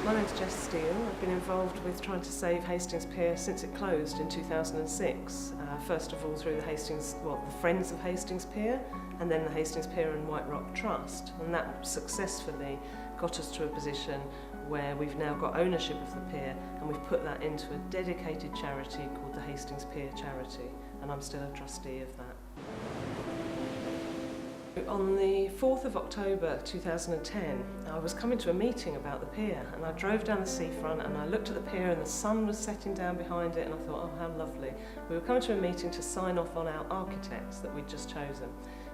My name's Jess Steele. I've been involved with trying to save Hastings Pier since it closed in 2006. First of all through the Friends of Hastings Pier, and then the Hastings Pier and White Rock Trust. And that successfully got us to a position where we've now got ownership of the pier, and we've put that into a dedicated charity called the Hastings Pier Charity, and I'm still a trustee of that. On the 4th of October 2010, I was coming to a meeting about the pier, and I drove down the seafront and I looked at the pier and the sun was setting down behind it, and I thought, oh, how lovely. We were coming to a meeting to sign off on our architects that we'd just chosen.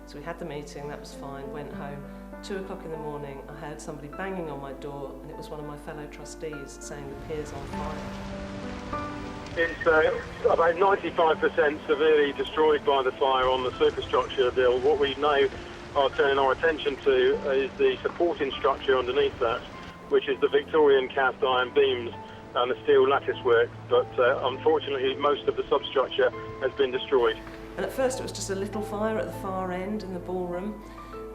So we had the meeting, that was fine, went home. 2 o'clock in the morning, I heard somebody banging on my door, and it was one of my fellow trustees saying the pier's on fire. It's about 95% severely destroyed by the fire on the superstructure build. What we now are turning our attention to is the supporting structure underneath that, which is the Victorian cast iron beams and the steel lattice work, but unfortunately most of the substructure has been destroyed. And at first it was just a little fire at the far end in the ballroom.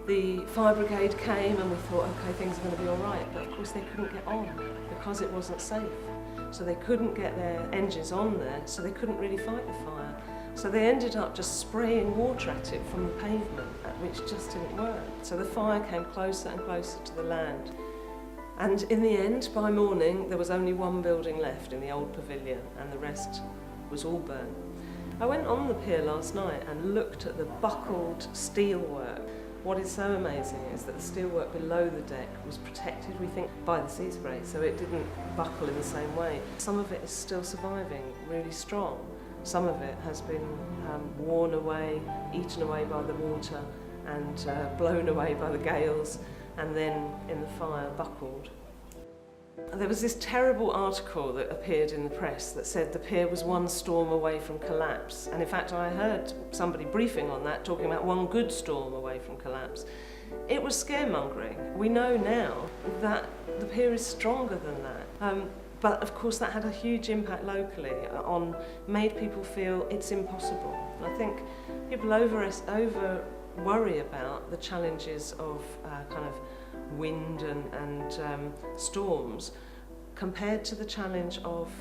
The fire brigade came and we thought, okay, things are going to be all right, but of course they couldn't get on because it wasn't safe. So they couldn't get their engines on there, so they couldn't really fight the fire. So they ended up just spraying water at it from the pavement, which just didn't work. So the fire came closer and closer to the land. And in the end, by morning, there was only one building left in the old pavilion, and the rest was all burned. I went on the pier last night and looked at the buckled steelwork. What is so amazing is that the steelwork below the deck was protected, we think, by the sea spray, so it didn't buckle in the same way. Some of it is still surviving, really strong. Some of it has been worn away, eaten away by the water, and blown away by the gales, and then in the fire buckled. There was this terrible article that appeared in the press that said the pier was one storm away from collapse, and in fact I heard somebody briefing on that talking about one good storm away from collapse. It was scaremongering. We know now that the pier is stronger than that. But of course that had a huge impact locally made people feel it's impossible. And I think people over worry about the challenges of kind of wind and storms compared to the challenge of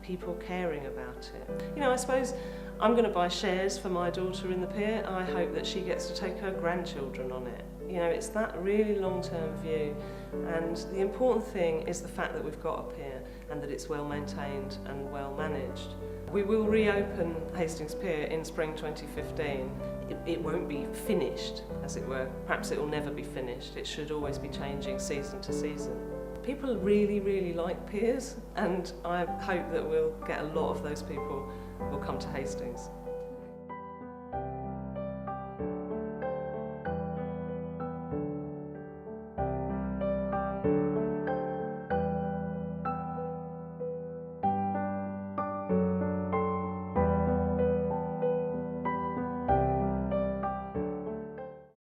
people caring about it. You know, I suppose I'm going to buy shares for my daughter in the pier. I hope that she gets to take her grandchildren on it. You know, it's that really long-term view, and the important thing is the fact that we've got a pier and that it's well maintained and well managed. We will reopen Hastings Pier in spring 2015. It won't be finished, as it were. Perhaps it will never be finished. It should always be changing season to season. People really, really like piers, and I hope that we'll get a lot of those people will come to Hastings.